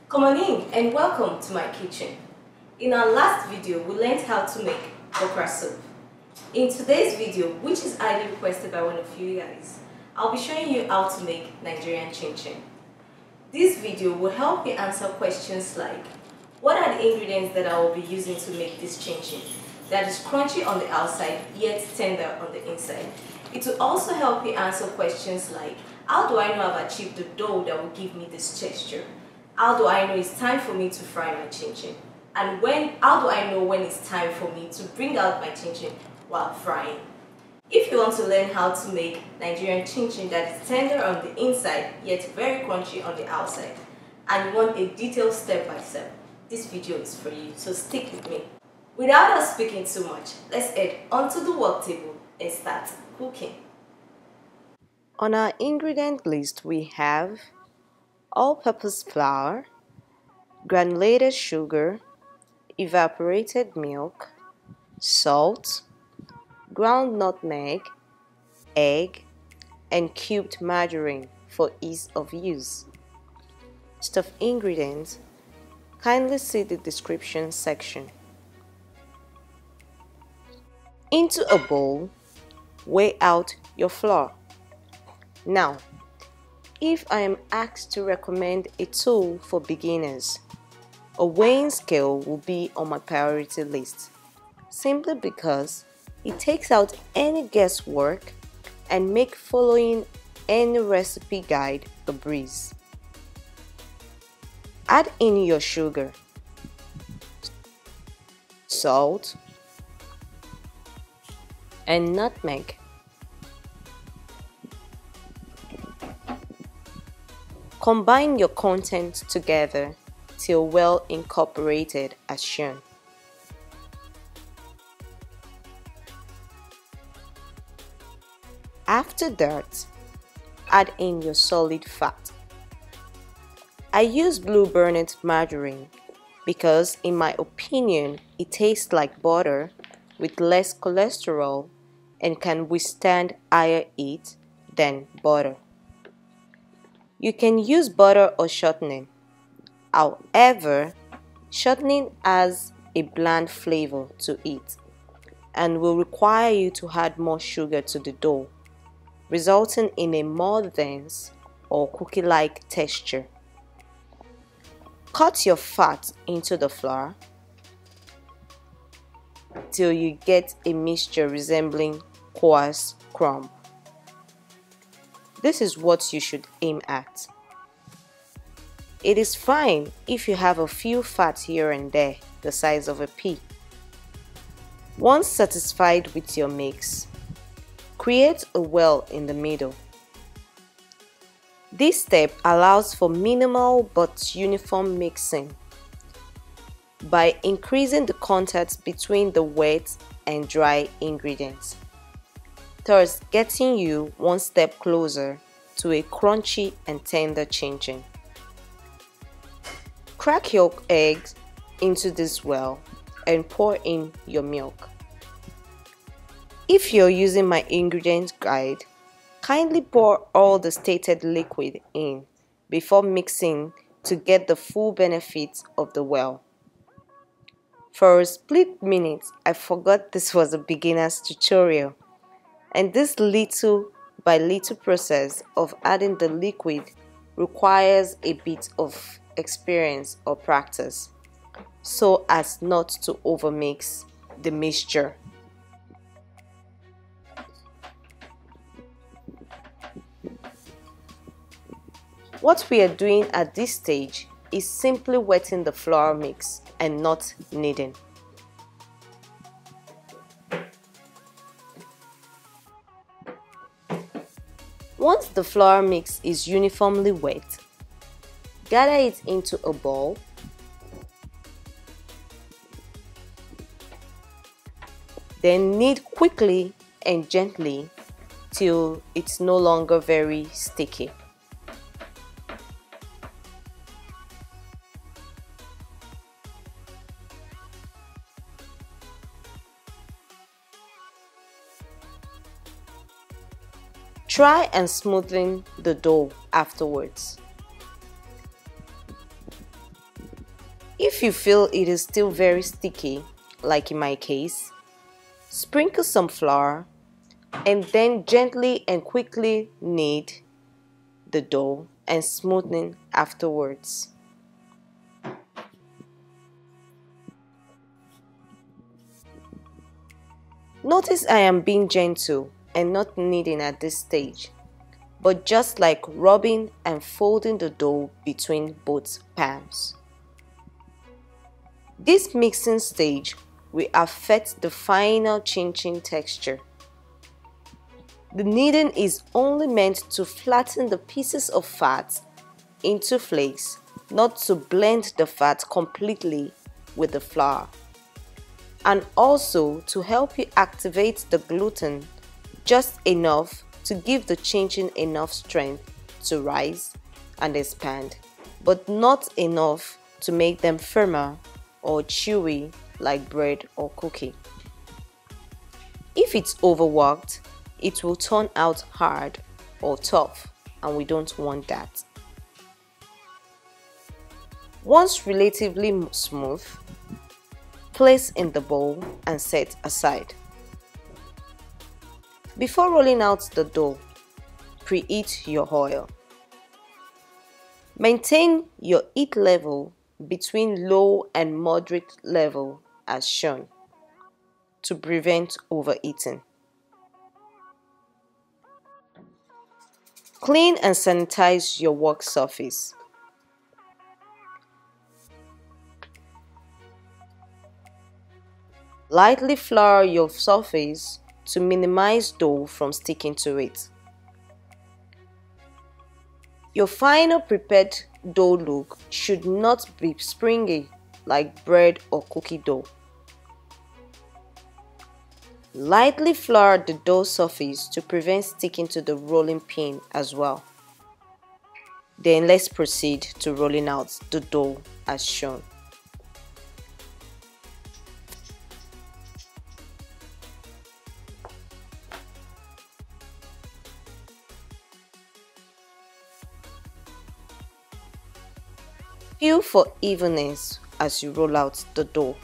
Come on in and welcome to my kitchen. In our last video, we learned how to make okra soup. In today's video, which is highly requested by one of you guys, I'll be showing you how to make Nigerian Chinchin. This video will help you answer questions like, what are the ingredients that I will be using to make this Chinchin that is crunchy on the outside yet tender on the inside? It will also help you answer questions like, how do I know I've achieved the dough that will give me this texture? How do I know it's time for me to fry my Chinchin? And how do I know when it's time for me to bring out my Chinchin while frying? If you want to learn how to make Nigerian Chinchin that is tender on the inside yet very crunchy on the outside, and you want a detailed step-by-step, this video is for you, so stick with me. Without us speaking too much, let's head onto the work table and start cooking. On our ingredient list we have all-purpose flour, granulated sugar, evaporated milk, salt, ground nutmeg, egg, and cubed margarine for ease of use. List of ingredients, kindly see the description section. Into a bowl, weigh out your flour. Now, if I am asked to recommend a tool for beginners, a weighing scale will be on my priority list, simply because it takes out any guesswork and makes following any recipe guide a breeze. Add in your sugar, salt, and nutmeg. Combine your contents together till well incorporated as shown. After that, add in your solid fat. I use Blue Burnett margarine because, in my opinion, it tastes like butter with less cholesterol and can withstand higher heat than butter. You can use butter or shortening. However, shortening has a bland flavor to it and will require you to add more sugar to the dough, resulting in a more dense or cookie-like texture. Cut your fat into the flour till you get a mixture resembling coarse crumb. This is what you should aim at. It is fine if you have a few fat here and there, the size of a pea. Once satisfied with your mix, create a well in the middle. This step allows for minimal but uniform mixing by increasing the contact between the wet and dry ingredients, thus getting you one step closer to a crunchy and tender chinchin. Crack your eggs into this well and pour in your milk. If you're using my ingredient guide, kindly pour all the stated liquid in before mixing to get the full benefits of the well. For a split minute, I forgot this was a beginner's tutorial, and this little by little process of adding the liquid requires a bit of experience or practice so as not to overmix the mixture. What we are doing at this stage is simply wetting the flour mix and not kneading. Once the flour mix is uniformly wet, gather it into a bowl. Then knead quickly and gently till it's no longer very sticky. Try and smoothen the dough afterwards. If you feel it is still very sticky, like in my case, sprinkle some flour and then gently and quickly knead the dough and smoothen afterwards. Notice I am being gentle and not kneading at this stage, but just like rubbing and folding the dough between both palms. This mixing stage will affect the final chin-chin texture. The kneading is only meant to flatten the pieces of fat into flakes, not to blend the fat completely with the flour, and also to help you activate the gluten just enough to give the chin-chin enough strength to rise and expand, but not enough to make them firmer or chewy like bread or cookie. If it's overworked, it will turn out hard or tough, and we don't want that. Once relatively smooth, place in the bowl and set aside. Before rolling out the dough, preheat your oil. Maintain your heat level between low and moderate level as shown to prevent overheating. Clean and sanitize your work surface. Lightly flour your surface to minimize dough from sticking to it. Your final prepared dough look should not be springy like bread or cookie dough. Lightly flour the dough surface to prevent sticking to the rolling pin as well. Then let's proceed to rolling out the dough as shown. Feel for evenness as you roll out the dough.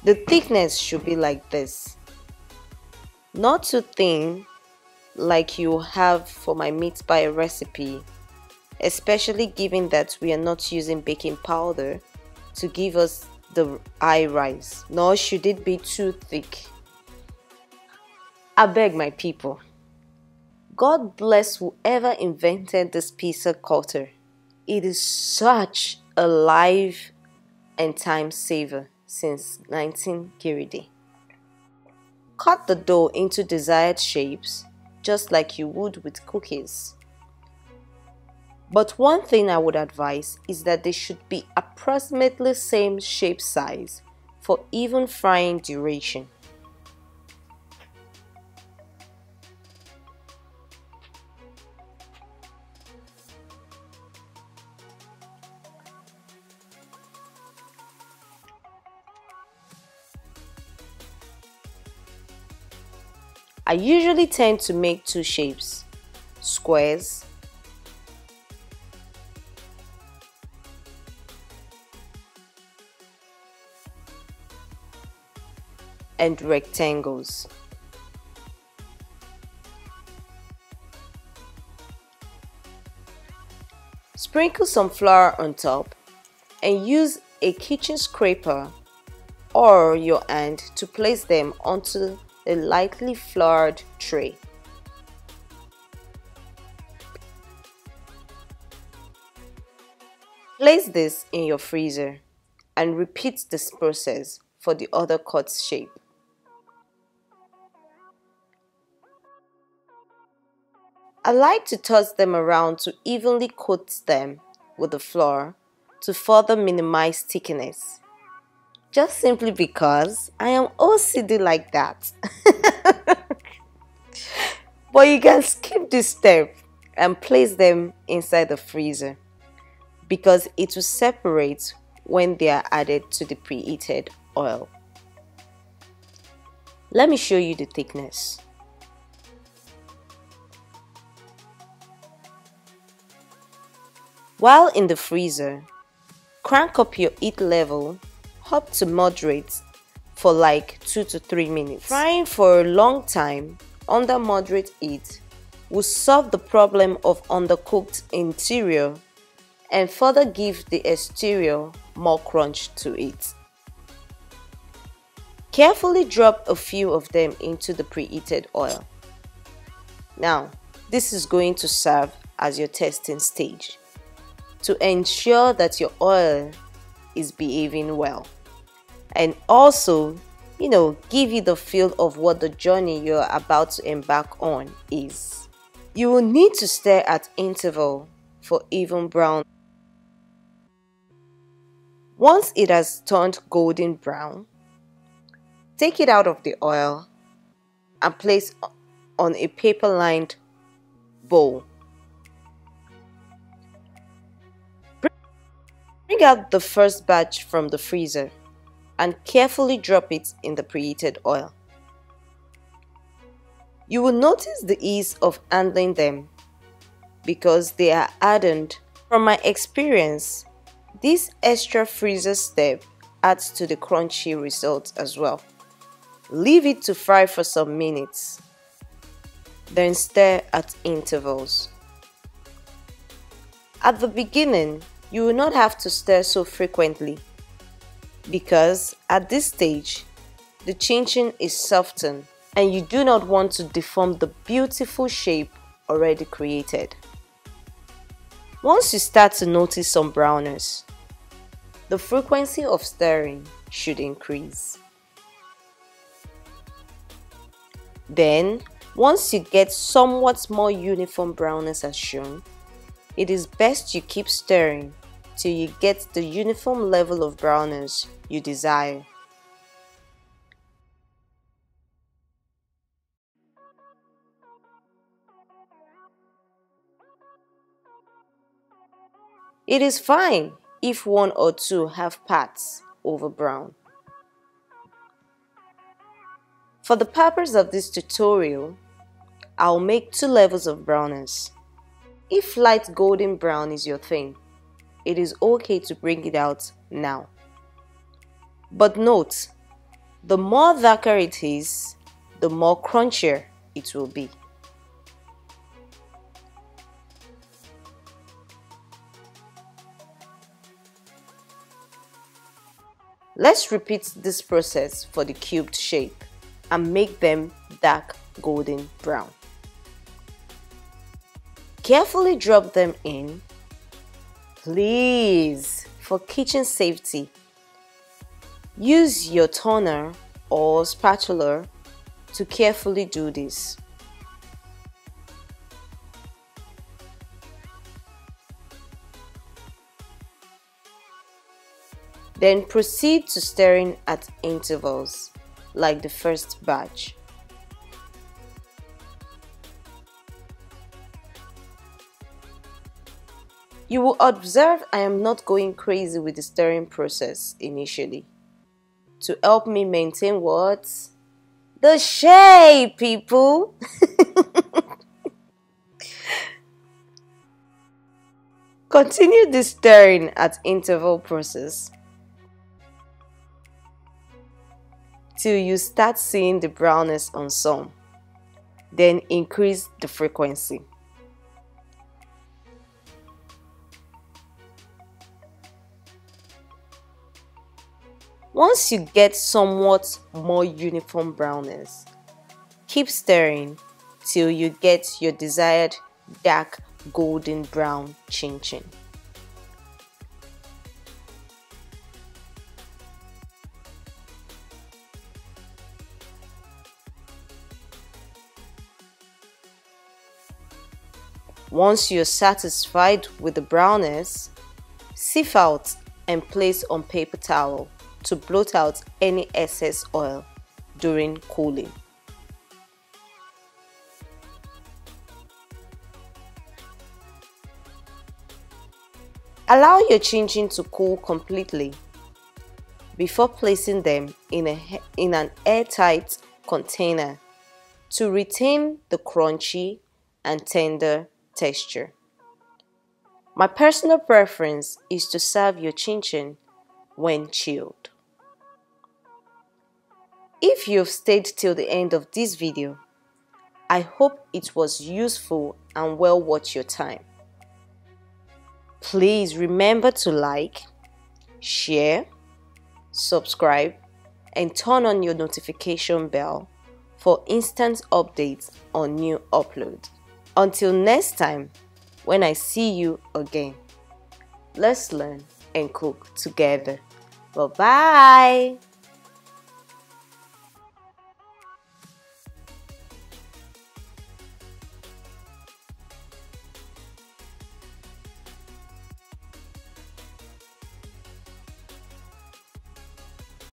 The thickness should be like this. Not too thin like you have for my meat pie recipe, especially given that we are not using baking powder to give us the high rise, nor should it be too thick. I beg my people, God bless whoever invented this pizza cutter. It is such a life and time saver since 1930. Cut the dough into desired shapes just like you would with cookies. But one thing I would advise is that they should be approximately same shape size for even frying duration. I usually tend to make two shapes, squares and rectangles. Sprinkle some flour on top and use a kitchen scraper or your hand to place them onto a lightly floured tray. Place this in your freezer and repeat this process for the other cut shape. I like to toss them around to evenly coat them with the flour to further minimize stickiness. Just simply because I am OCD like that. But you can skip this step and place them inside the freezer because it will separate when they are added to the preheated oil. Let me show you the thickness. While in the freezer, crank up your heat level up to moderate for like 2 to 3 minutes. Frying for a long time under moderate heat will solve the problem of undercooked interior and further give the exterior more crunch to it. Carefully drop a few of them into the preheated oil. Now, this is going to serve as your testing stage to ensure that your oil is behaving well, and also, give you the feel of what the journey you're about to embark on is. You will need to stir at interval for even brown. Once it has turned golden brown, take it out of the oil and place on a paper-lined bowl. Bring out the first batch from the freezer and carefully drop it in the preheated oil. You will notice the ease of handling them because they are hardened. From my experience, this extra freezer step adds to the crunchy result as well. Leave it to fry for some minutes, then stir at intervals. At the beginning, you will not have to stir so frequently because at this stage, the chinchin is softened and you do not want to deform the beautiful shape already created. Once you start to notice some brownness, the frequency of stirring should increase. Then, once you get somewhat more uniform brownness as shown, it is best you keep stirring till you get the uniform level of brownness you desire. It is fine if one or two have parts over brown. For the purpose of this tutorial, I'll make 2 levels of brownness. If light golden brown is your thing, it is okay to bring it out now. But note, the more darker it is, the more crunchier it will be. Let's repeat this process for the cubed shape and make them dark golden brown. Carefully drop them in. Please, for kitchen safety, use your turner or spatula to carefully do this. Then proceed to stirring at intervals, like the first batch. You will observe I am not going crazy with the stirring process initially. To help me maintain what? The shape, people! Continue the stirring at interval process till you start seeing the brownness on some. Then increase the frequency. Once you get somewhat more uniform brownness, keep stirring till you get your desired dark golden brown chinchin. Once you're satisfied with the brownness, sieve out and place on paper towel to blot out any excess oil during cooling. Allow your chinchin to cool completely before placing them in an airtight container to retain the crunchy and tender texture. My personal preference is to serve your chinchin when chilled. If you've stayed till the end of this video, I hope it was useful and well worth your time. Please remember to like, share, subscribe, and turn on your notification bell for instant updates on new uploads. Until next time, when I see you again, let's learn and cook together. Bye-bye.